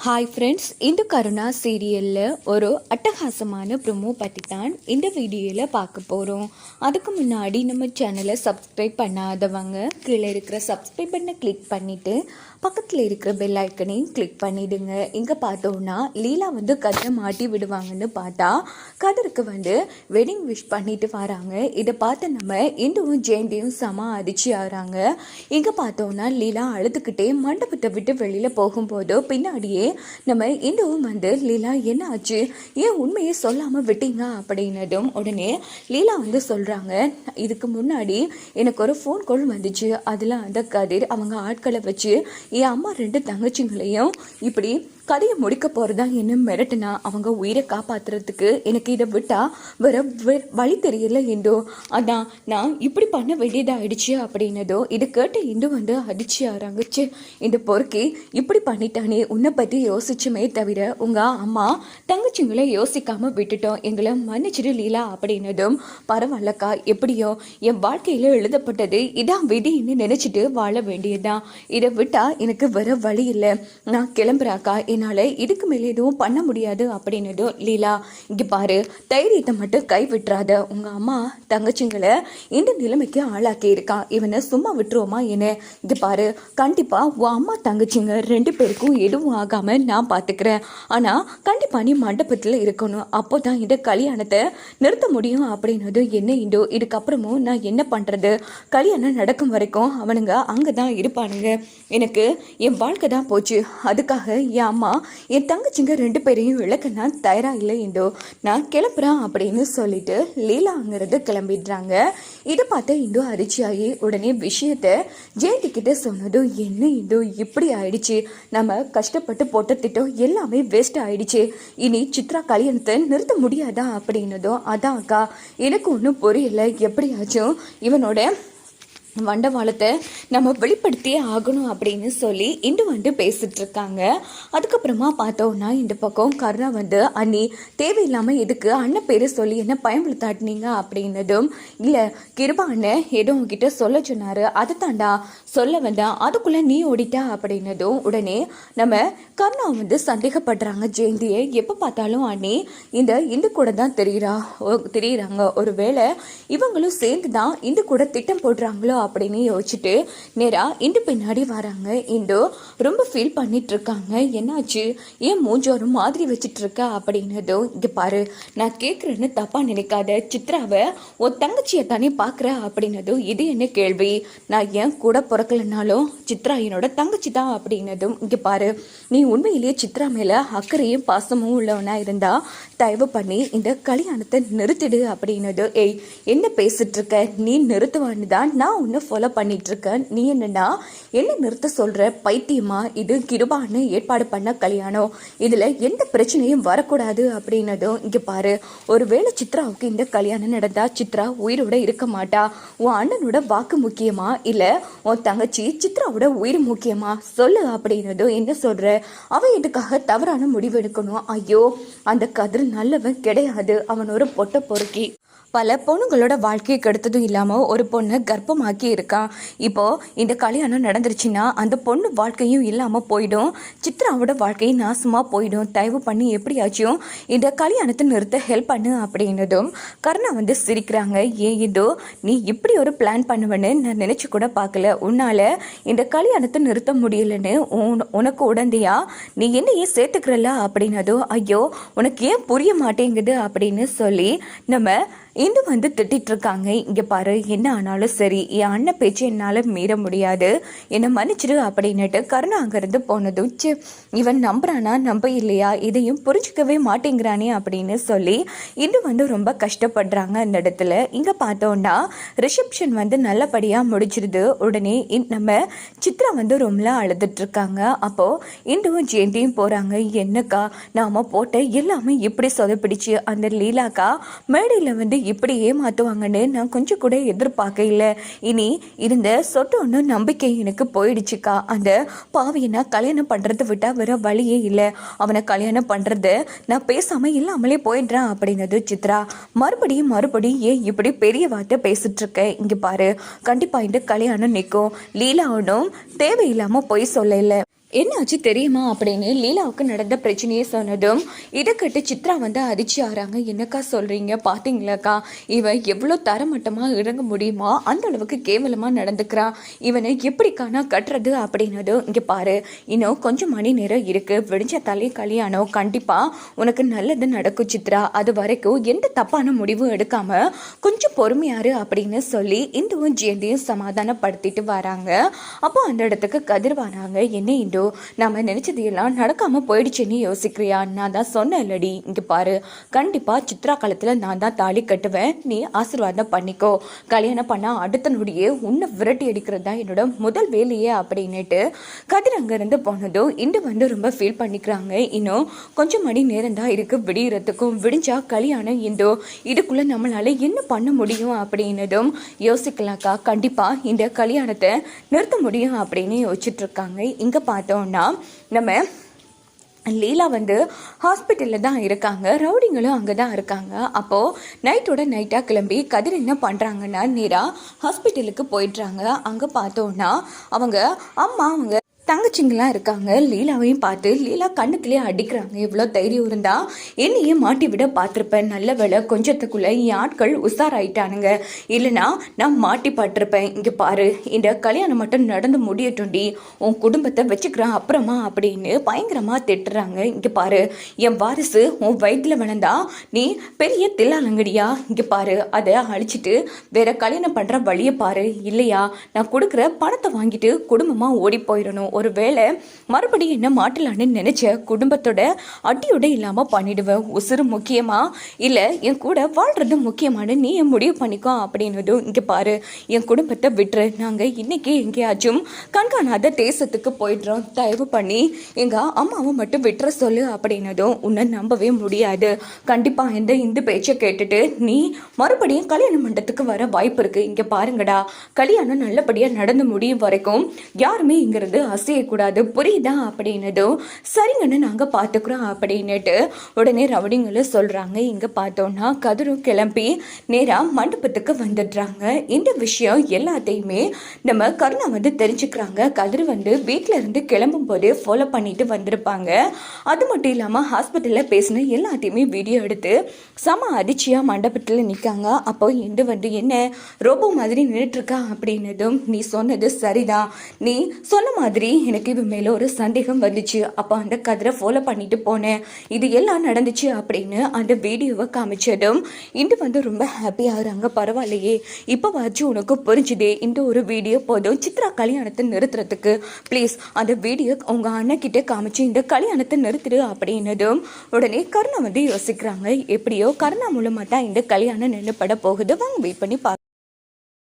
Hi friends, இந்த கருணா சீரியலில் ஒரு அட்டகாசமான ப்ரோமோ பற்றி தான் இந்த வீடியோவில் பார்க்க போகிறோம். அதுக்கு முன்னாடி நம்ம சேனலை சப்ஸ்கிரைப் பண்ணாதவங்க கீழே இருக்கிற சப்ஸ்கிரைப் பண்ண கிளிக் பண்ணிவிட்டு பக்கத்தில் இருக்கிற பெல் ஐக்கனையும் கிளிக் பண்ணிவிடுங்க. இங்கே பார்த்தோன்னா லீலா கதிரை மாட்டி விடுவாங்கன்னு பார்த்தா கதிருக்கு வெட்டிங் விஷ் பண்ணிட்டு வராங்க. இதை பார்த்து நம்ம இந்துவும் ஜெயந்தியும் செம அடிச்சு ஆகிறாங்க. இங்கே பார்த்தோன்னா லீலா அழுதுகிட்டே மண்டபத்தை விட்டு வெளியில் போகும்போது பின்னாடியே நம்ம இந்துவும் லீலா என்ன ஆச்சு, ஏன் உண்மையை சொல்லாமல் விட்டீங்க அப்படின்னதும் உடனே லீலா சொல்கிறாங்க, இதுக்கு முன்னாடி எனக்கு ஒரு ஃபோன் கால் வந்துச்சு. அதில் அந்த கதிர் அவங்க ஆட்களை வச்சு என் அம்மா 2 தங்கச்சிங்களையும் இப்படி கதையை முடிக்க போகிறதா என்ன மிரட்டுனா அவங்க உயிரை காப்பாற்றுறதுக்கு எனக்கு இதை விட்டா வேற வழி தெரியல இந்தோ, அதான் நான் இப்படி பண்ண வேண்டியதாகிடுச்சு அப்படின்னதோ இதை கேட்டு இந்து அடிச்சு ஆறாங்கச்சு. இந்த பொறுக்கி இப்படி பண்ணிட்டானே, உன்னை பற்றி யோசிச்சுமே தவிர உங்கள் அம்மா தங்கச்சிங்களை யோசிக்காமல் விட்டுட்டோம், எங்களை மன்னிச்சிடு லீலா அப்படின்னதும் பரவாயில்லக்கா, எப்படியோ என் வாழ்க்கையில் எழுதப்பட்டது இதான் விதின்னு நினச்சிட்டு வாழ வேண்டியதுதான், இதை விட்டா எனக்கு வேற வழி இல்லை, நான் கிளம்புறாக்கா, என்னால் இதுக்கு மேலே எதுவும் பண்ண முடியாது அப்படின்னதும் லீலா, இங்கே பாரு, தைரியத்தை மட்டும் கை விட்டுறாத, உங்கள் அம்மா தங்கச்சிங்களை இந்த நிலைமைக்கு ஆளாக்கி இருக்கான், இவனை சும்மா விட்டுருவோமா என்ன, இங்கே பாரு, கண்டிப்பாக உன் அம்மா தங்கச்சிங்க 2 பேருக்கும் எதுவும் ஆகாமல் நான் பார்த்துக்கிறேன், ஆனால் கண்டிப்பாக நீ மண்டபத்தில் இருக்கணும், அப்போ தான் இந்த கல்யாணத்தை நிறுத்த முடியும் அப்படின்னது. என்ன இண்டோ, இதுக்கப்புறமும் நான் என்ன பண்ணுறது, கல்யாணம் நடக்கும் வரைக்கும் அவனுங்க அங்கே தான் இருப்பானுங்க, எனக்கு என் வாழ்க்கை தான் போச்சு, அதுக்காக என் அம்மா என் தங்கச்சிங்க 2 பேரையும் இழக்க நான் தயாராக இல்லை இந்தோ, நான் கிளம்புறேன் அப்படின்னு சொல்லிட்டு லீலா அங்கிருந்து கிளம்பிடுறாங்க. இதை பார்த்து இந்தோ அதிர்ச்சியாகி உடனே விஷயத்த ஜெயந்தி கிட்ட சொன்னதும், என்ன இந்தோ இப்படி ஆயிடுச்சு, நம்ம கஷ்டப்பட்டு போட்ட திட்டம் எல்லாமே வேஸ்ட் ஆயிடுச்சு, இனி சித்ரா கல்யாணத்தை நிறுத்த முடியாதா அப்படின்னதும், அதான் அக்கா எனக்கு ஒன்றும் புரியல, எப்படியாச்சும் இவனோட வண்டவாளத்தை நம்ம வெளிப்படுத்தியே ஆகணும் அப்படின்னு சொல்லி இன்று பேசிட்டு இருக்காங்க. அதுக்கப்புறமா பார்த்தோன்னா இந்த பக்கம் கருணா அண்ணி தேவையில்லாமல் எதுக்கு அண்ணன் பேரை சொல்லி என்ன பயன்படுத்தாட்டினீங்க அப்படின்னதும், இல்லை கிருபா அண்ணன் ஏதோ உங்ககிட்ட சொல்ல சொன்னார், அதை தாண்டா சொல்ல வந்தேன், அதுக்குள்ளே நீ ஓடிட்டா அப்படின்னதும் உடனே நம்ம கருணா சந்தேகப்படுறாங்க ஜெயந்தியை, எப்போ பார்த்தாலும் அண்ணி இந்த கூட தான் தெரியுறாங்க, ஒருவேளை இவங்களும் சேர்ந்து தான் இந்த கூட திட்டம் போடுறாங்களோ அப்படின்னு யோசிச்சுட்டு நேரா இந்து பின்னாடி வராங்க. இந்து ரொம்ப ஃபீல் பண்ணிட்டு இருக்காங்க, என்னாச்சு, ஏன் மூஞ்சோரு மாதிரி வச்சுட்டு இருக்க அப்படின்னதும், இங்க பாரு, நான் கேட்குறேன்னு தப்பா நினைக்காத, சித்ராவை உன் தங்கச்சியை தானே பார்க்குற அப்படின்னதும், இது என்ன கேள்வி, நான் ஏன் கூட பிறக்கலனாலும் சித்ரா என்னோட தங்கச்சி தான் அப்படின்னதும், இங்க பாரு, நீ உண்மையிலேயே சித்ரா மேல அக்கறையும் பாசமும் உள்ளவனா இருந்தா தயவு பண்ணி இந்த கல்யாணத்தை நிறுத்திடு அப்படின்னது. ஏய், என்ன பேசிட்டு இருக்க, நீ நிறுத்துவான்னு தான் நான் உன்னை ஃபாலோ பண்ணிட்டு இருக்கேன், நீ என்னன்னா என்ன நிறுத்த சொல்ற, பைத்தியமா, இது கிருபான்னு ஏற்பாடு பண்ண கல்யாணம், இதுல எந்த பிரச்சனையும் வரக்கூடாது அப்படின்னதும், இங்க பாரு, ஒருவேளை சித்ராவுக்கு இந்த கல்யாணம் நடந்தா சித்ரா உயிரோட இருக்க மாட்டா, உன் அண்ணனோட வாக்கு முக்கியமா இல்ல உன் தங்கச்சி சித்ராவோட உயிர் முக்கியமா சொல்லு அப்படின்னதும், என்ன சொல்ற, அவன் இதுக்காக தவறான முடிவு எடுக்கணும், ஐயோ அந்த கதிர் நல்லவன் கிடையாது, அவன் ஒரு பொட்ட பொறுக்கி, பல பொண்ணுங்களோட வாழ்க்கையை கெடுத்ததும் இல்லாமல் ஒரு பொண்ணை கர்ப்பமாக்கி இருக்கான், இப்போது இந்த கல்யாணம் நடந்துருச்சுன்னா அந்த பொண்ணு வாழ்க்கையும் இல்லாமல் போயிடும், சித்ராவோட வாழ்க்கையும் நாசமாக போயிடும், தயவு பண்ணி எப்படியாச்சும் இந்த கல்யாணத்தை நிறுத்த ஹெல்ப் பண்ணு அப்படின்னதும் கருணா சிரிக்கிறாங்க. ஏன் இதோ நீ இப்படி ஒரு பிளான் பண்ணுவேன்னு நான் நினச்சி கூட பார்க்கல, உன்னால் இந்த கல்யாணத்தை நிறுத்த முடியலன்னு உனக்கு உடந்தையா நீ என்னையே சேர்த்துக்கிறல்ல அப்படின்னதும், ஐயோ உனக்கு ஏன் புரிய மாட்டேங்குது அப்படின்னு சொல்லி நம்ம இந்து திட்டிட்டு இருக்காங்க. இங்கே பாரு, என்ன ஆனாலும் சரி, என் அண்ணன் பேச்சு என்னால் மீற முடியாது, என்னை மன்னிச்சிடு அப்படின்னுட்டு கருணா அங்கேருந்து போனதும், இவன் நம்புறானா நம்ப இல்லையா, இதையும் புரிஞ்சிக்கவே மாட்டேங்கிறானே அப்படின்னு சொல்லி இந்து ரொம்ப கஷ்டப்படுறாங்க அந்த இடத்துல. இங்கே பார்த்தோன்னா ரிசப்ஷன் நல்லபடியாக முடிச்சிருது. உடனே நம்ம சித்ரா ரொம்ப அழுதுட்டு இருக்காங்க. அப்போது இந்துவும் ஜெயந்தியும் போகிறாங்க. என்னக்கா நாம போட்ட எல்லாமே இப்படி சொதப்பிடிச்சு, அந்த லீலாக்கா மேடையில் இப்படி ஏமாத்துவாங்கன்னு நான் கொஞ்சம் கூட எதிர்பார்க்க இல்லை, இனி இருந்த சொட்டு ஒன்று நம்பிக்கை எனக்கு போயிடுச்சுக்கா, அந்த பாவியை நான் கல்யாணம் பண்ணுறதை விட்டால் வேற வழியே இல்லை, அவனை கல்யாணம் பண்ணுறது நான் பேசாமல் இல்லாமலே போயிடுறேன் அப்படின்னது. சித்ரா மறுபடியும் ஏன் இப்படி பெரிய வார்த்தை பேசிட்டு இருக்க, இங்கே பாரு, கண்டிப்பாக இந்த கல்யாணம் நிற்கும், லீலா ஒன்றும் தேவையில்லாமல் போய் சொல்ல இல்லை, என்னாச்சு தெரியுமா அப்படின்னு லீலாவுக்கு நடந்த பிரச்சனையே சொன்னதும் இதை கேட்டு சித்ரா வந்து அதிர்ச்சி ஆறாங்க. என்னக்கா சொல்கிறீங்க, பார்த்தீங்களாக்கா இவன் எவ்வளோ தரமட்டமாக இறங்க முடியுமா, அந்த அளவுக்கு கேவலமாக நடந்துக்கிறான், இவனை எப்படிக்கானா கட்டுறது அப்படின்னதும் இங்கே பாரு, இன்னும் கொஞ்சம் மணி நேரம் இருக்குது, விடிஞ்ச கல்யாணம் கண்டிப்பாக உனக்கு நல்லது நடக்கும் சித்ரா, அது வரைக்கும் எந்த தப்பான முடிவும் எடுக்காமல் கொஞ்சம் பொறுமையாரு அப்படின்னு சொல்லி இந்துவும் ஜெயந்தியும் சமாதானப்படுத்திட்டு வராங்க. அப்போ அந்த இடத்துக்கு கதிர் வராங்க. என்ன இந்து, நாம நினைச்சது எல்லாம் நடக்காம போயிடுச்சுன்னு யோசிக்கிறியா? நான் தான் சொன்னேன் இல்லடி, இங்க பாரு, கண்டிப்பா சித்ரா காலத்துல நான் தான் தாலி கட்டுவேன், நீ ஆசீர்வாதம் பண்ணிக்கோ, கல்யாணம் பண்ணா அடுத்த நொடியே உன்னை விரட்டி அடிக்கிறது தான் என்னோட முதல் வேலையே அப்படின்னுட்டு கதிர் அங்க இருந்து போனதும் இன்று வந்து ரொம்ப ஃபீல் பண்ணிக்கிறாங்க. இன்னும் கொஞ்சம் மணி நேரம் தான் இருக்கு விடியறதுக்கும், விடிஞ்சா கல்யாணம் இந்தோ இதுக்குள்ள நம்மளால என்ன பண்ண முடியும் அப்படின்னதும் யோசிக்கலாக்கா, கண்டிப்பா இந்த கல்யாணத்தை நிறுத்த முடியும் அப்படின்னு யோசிச்சுட்டு இருக்காங்க. இங்க பார்த்தோம்னா நம்ம லீலா வந்து ஹாஸ்பிட்டலில் தான் இருக்காங்க, ரவுடிங்களும் அங்கே தான் இருக்காங்க. அப்போது நைட்டோட நைட்டாக கிளம்பி கதிர் என்ன பண்ணுறாங்கன்னா நேராக ஹாஸ்பிட்டலுக்கு போயிடுறாங்க. அங்கே பார்த்தோன்னா அவங்க அம்மா அவங்க தங்கச்சிங்களாம் இருக்காங்க. லீலாவையும் பார்த்து லீலா கண்ணுக்குள்ளேயே அடிக்கிறாங்க. எவ்வளோ தைரியம் இருந்தா என்னையே மாட்டி விட பார்த்துருப்பேன், நல்ல வேலை கொஞ்சத்துக்குள்ளே என் ஆட்கள் உஷாராயிட்டானுங்க, இல்லைனா நான் மாட்டி பாட்டிருப்பேன். இங்கே பாரு, இந்த கல்யாணம் மட்டும் நடந்து முடியட்டும்டி, உன் குடும்பத்தை வச்சுக்கிறேன் அப்புறமா அப்படின்னு பயங்கரமாக திட்டுறாங்க. இங்கே பாரு, என் வாரிசு உன் வயிற்றுல விளந்தா நீ பெரிய தில்லாலங்கடியா, இங்கே பாரு, அதை அழிச்சிட்டு வேற கல்யாணம் பண்ணுற வழியை பாரு, இல்லையா நான் கொடுக்குற பணத்தை வாங்கிட்டு குடும்பமாக ஓடி போயிடணும், ஒரு வேளை மறுபடியும் என்ன மாட்டலான்னு நினைச்ச குடும்பத்தோட அடியோட இல்லாம பண்ணிடுவேன், உசுறு முக்கியமா இல்ல என் கூட வாழ்றது முக்கியமான நீ என் முடிவு பண்ணிக்கோ அப்படின்னதும் இங்க பாரு, என் குடும்பத்தை விட்டுரு, நாங்க இன்னைக்கு எங்கேயாச்சும் கண்காணாத தேசத்துக்கு போயிடுறோம், தயவு பண்ணி எங்க அம்மாவை மட்டும் விட்டுற சொல்லு அப்படின்னதும் உன்னை நம்பவே முடியாது, கண்டிப்பா இந்த பேச்சை கேட்டுட்டு நீ மறுபடியும் கல்யாண மண்டபத்துக்கு வர வாய்ப்பு இருக்கு, இங்க பாருங்கடா, கல்யாணம் நல்லபடியா நடந்து முடியும் வரைக்கும் யாருமே இங்கிருந்து செய்யக்கூடாது, புரியுதா அப்படின்னதும் சரிங்கன்னு நாங்க பாத்துக்கிறோம் அப்படின்னுட்டு உடனே ரவுடிங்களும் சொல்றாங்க. இங்க பார்த்தோம்னா கதிரும் கிளம்பி நேரா மண்டபத்துக்கு வந்துடுறாங்க. இந்த விஷயம் எல்லாத்தையுமே நம்ம கருணா வந்து தெரிஞ்சுக்கிறாங்க. கதிர் வந்து வீட்டுல இருந்து கிளம்பும் போதே ஃபாலோ பண்ணிட்டு வந்திருப்பாங்க. அது மட்டும் இல்லாம ஹாஸ்பிட்டல்ல பேசின எல்லாத்தையுமே வீடியோ எடுத்து செம அதிர்ச்சியா மண்டபத்துல நிக்காங்க. அப்போ இன்று வந்து என்ன ரோபோ மாதிரி நின்றுட்டு இருக்கா அப்படின்னதும் நீ சொன்னது சரிதான், நீ சொன்ன மாதிரி எனக்கு இவன் மேல ஒரு சந்தேகம் வந்துச்சு, அப்போ அந்த கதிரை ஃபாலோ பண்ணிட்டு போனேன், இது எல்லாம் நடந்துச்சு அப்படின்னு அந்த வீடியோவை காமிச்சதும் இன்று வந்து ரொம்ப ஹாப்பி ஆகுறாங்க. பரவாயில்லையே, இப்போ வாச்சு உனக்கு புரிஞ்சுதே, இந்த ஒரு வீடியோ போதும் சித்ரா கல்யாணத்தை நிறுத்துறதுக்கு, ப்ளீஸ் அந்த வீடியோ உங்க அண்ணக்கிட்ட காமிச்சு இந்த கல்யாணத்தை நிறுத்துடு அப்படின்னதும் உடனே கருணா வந்து யோசிக்கிறாங்க. எப்படியோ கருணா மூலமா தான் இந்த கல்யாணம் நின்றுபட போகுது, வாங்க வெயிட் பண்ணி